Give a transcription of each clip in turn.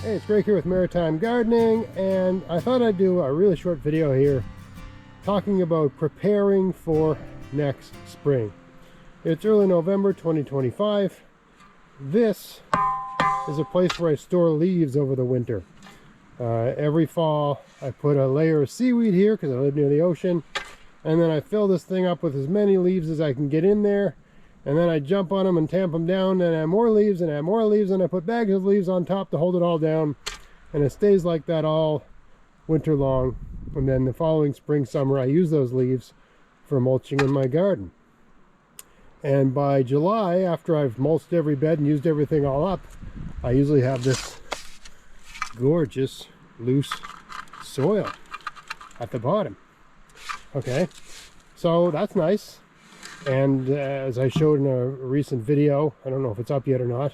Hey, it's Greg here with Maritime Gardening, and I thought I'd do a really short video here talking about preparing for next spring. It's early November 2025. This is a place where I store leaves over the winter. Every fall I put a layer of seaweed here because I live near the ocean, and then I fill this thing up with as many leaves as I can get in there, and then I jump on them and tamp them down and add more leaves and add more leaves, and I put bags of leaves on top to hold it all down, and it stays like that all winter long. And then the following spring, summer, I use those leaves for mulching in my garden. And by July, after I've mulched every bed and used everything all up, I usually have this gorgeous loose soil at the bottom. Okay, so that's nice. And as I showed in a recent video, I don't know if it's up yet or not,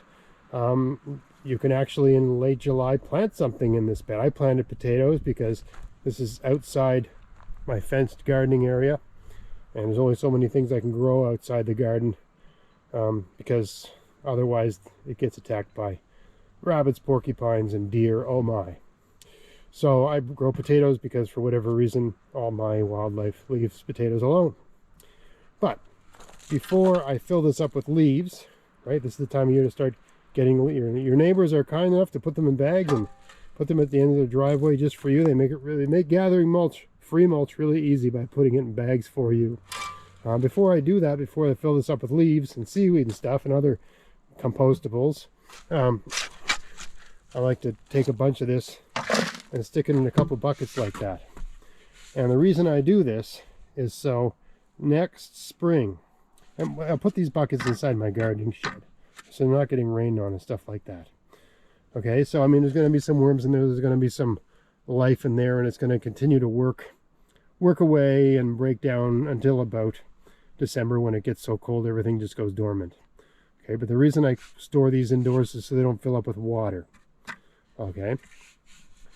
you can actually in late July plant something in this bed. I planted potatoes because this is outside my fenced gardening area, and there's only so many things I can grow outside the garden because otherwise it gets attacked by rabbits, porcupines, and deer. Oh my. So I grow potatoes because for whatever reason all my wildlife leaves potatoes alone. But before I fill this up with leaves, right, this is the time of year to start getting, your neighbors are kind enough to put them in bags and put them at the end of the driveway just for you. They make gathering mulch, free mulch, really easy by putting it in bags for you. Before I do that, before I fill this up with leaves and seaweed and stuff and other compostables, I like to take a bunch of this and stick it in a couple buckets like that. And the reason I do this is so next spring, and I'll put these buckets inside my gardening shed so they're not getting rained on and stuff like that. Okay, so I mean, there's going to be some worms in there, there's going to be some life in there, and it's going to continue to work away and break down until about December, when it gets so cold everything just goes dormant. Okay, but the reason I store these indoors is so they don't fill up with water. Okay,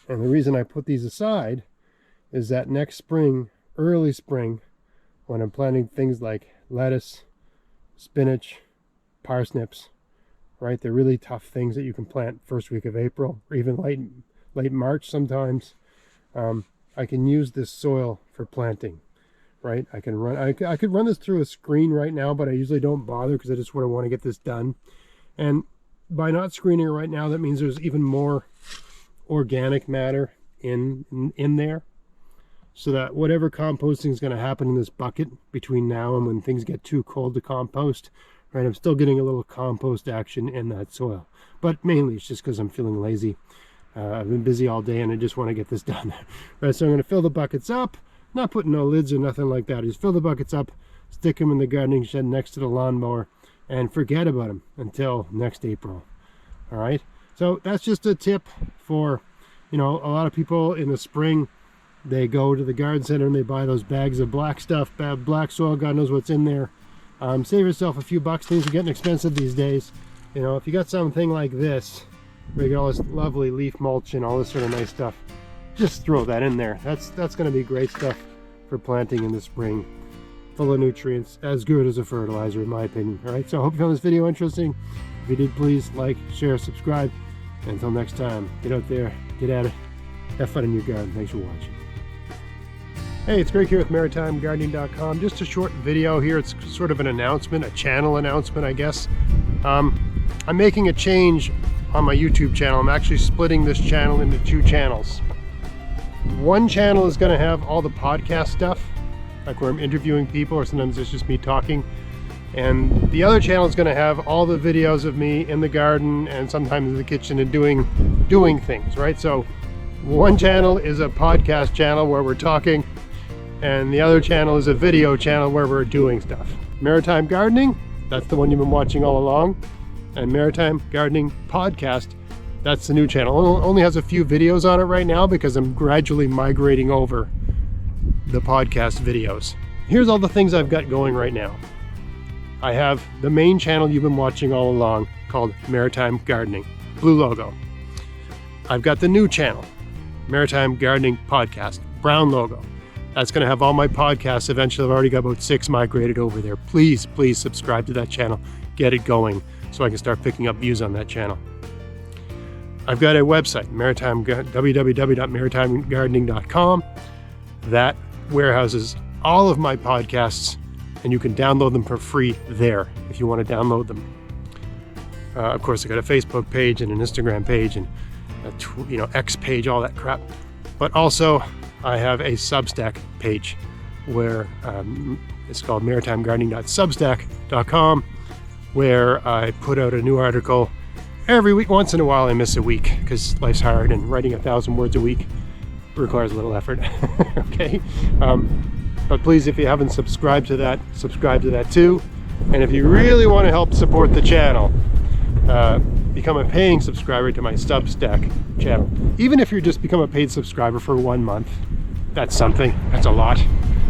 and the reason I put these aside is that next spring, early spring, when I'm planting things like lettuce, spinach, parsnips, right? They're really tough things that you can plant first week of April or even late March sometimes. I can use this soil for planting, right? I could run this through a screen right now, but I usually don't bother because I just want to get this done. And by not screening it right now, that means there's even more organic matter in there, so that whatever composting is going to happen in this bucket between now and when things get too cold to compost, right, I'm still getting a little compost action in that soil. But mainly it's just because I'm feeling lazy. I've been busy all day and I just want to get this done. Right, so I'm going to fill the buckets up, not putting no lids or nothing like that. I just fill the buckets up, stick them in the gardening shed next to the lawnmower, and forget about them until next April. All right, so that's just a tip for, you know, a lot of people in the spring, they go to the garden center and they buy those bags of black stuff, black soil, God knows what's in there. Save yourself a few bucks. Things are getting expensive these days. You know, if you got something like this, where you get all this lovely leaf mulch and all this sort of nice stuff, just throw that in there. That's going to be great stuff for planting in the spring. Full of nutrients, as good as a fertilizer in my opinion. All right, so I hope you found this video interesting. If you did, please like, share, subscribe. Until next time, get out there, get at it, have fun in your garden. Thanks for watching. Hey, it's Greg here with MaritimeGardening.com. Just a short video here. It's sort of an announcement, a channel announcement, I guess. I'm making a change on my YouTube channel. I'm actually splitting this channel into two channels. One channel is going to have all the podcast stuff, like where I'm interviewing people, or sometimes it's just me talking. And the other channel is going to have all the videos of me in the garden and sometimes in the kitchen and doing things, right? So one channel is a podcast channel where we're talking, and the other channel is a video channel where we're doing stuff. Maritime Gardening, that's the one you've been watching all along. And Maritime Gardening Podcast, that's the new channel. It only has a few videos on it right now because I'm gradually migrating over the podcast videos. Here's all the things I've got going right now. I have the main channel you've been watching all along called Maritime Gardening, blue logo. I've got the new channel, Maritime Gardening Podcast, brown logo. That's going to have all my podcasts. Eventually, I've already got about 6 migrated over there. Please subscribe to that channel. Get it going so I can start picking up views on that channel. I've got a website, www.maritimegardening.com. That warehouses all of my podcasts, and you can download them for free there if you want to download them. Of course, I got a Facebook page and an Instagram page and a X page, all that crap. But also, I have a Substack page where it's called maritimegardening.substack.com, where I put out a new article every week. Once in a while I miss a week because life's hard and writing 1,000 words a week requires a little effort. Okay, but please, if you haven't subscribed to that, subscribe to that too. And if you really want to help support the channel, become a paying subscriber to my Substack channel. Even if you just become a paid subscriber for 1 month, that's something. That's a lot.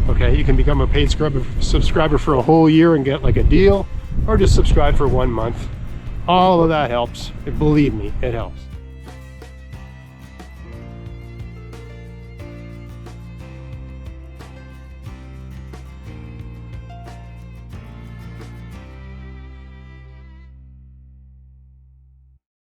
Okay, you can become a paid subscriber for a whole year and get like a deal, or just subscribe for 1 month. All of that helps. Believe me, it helps.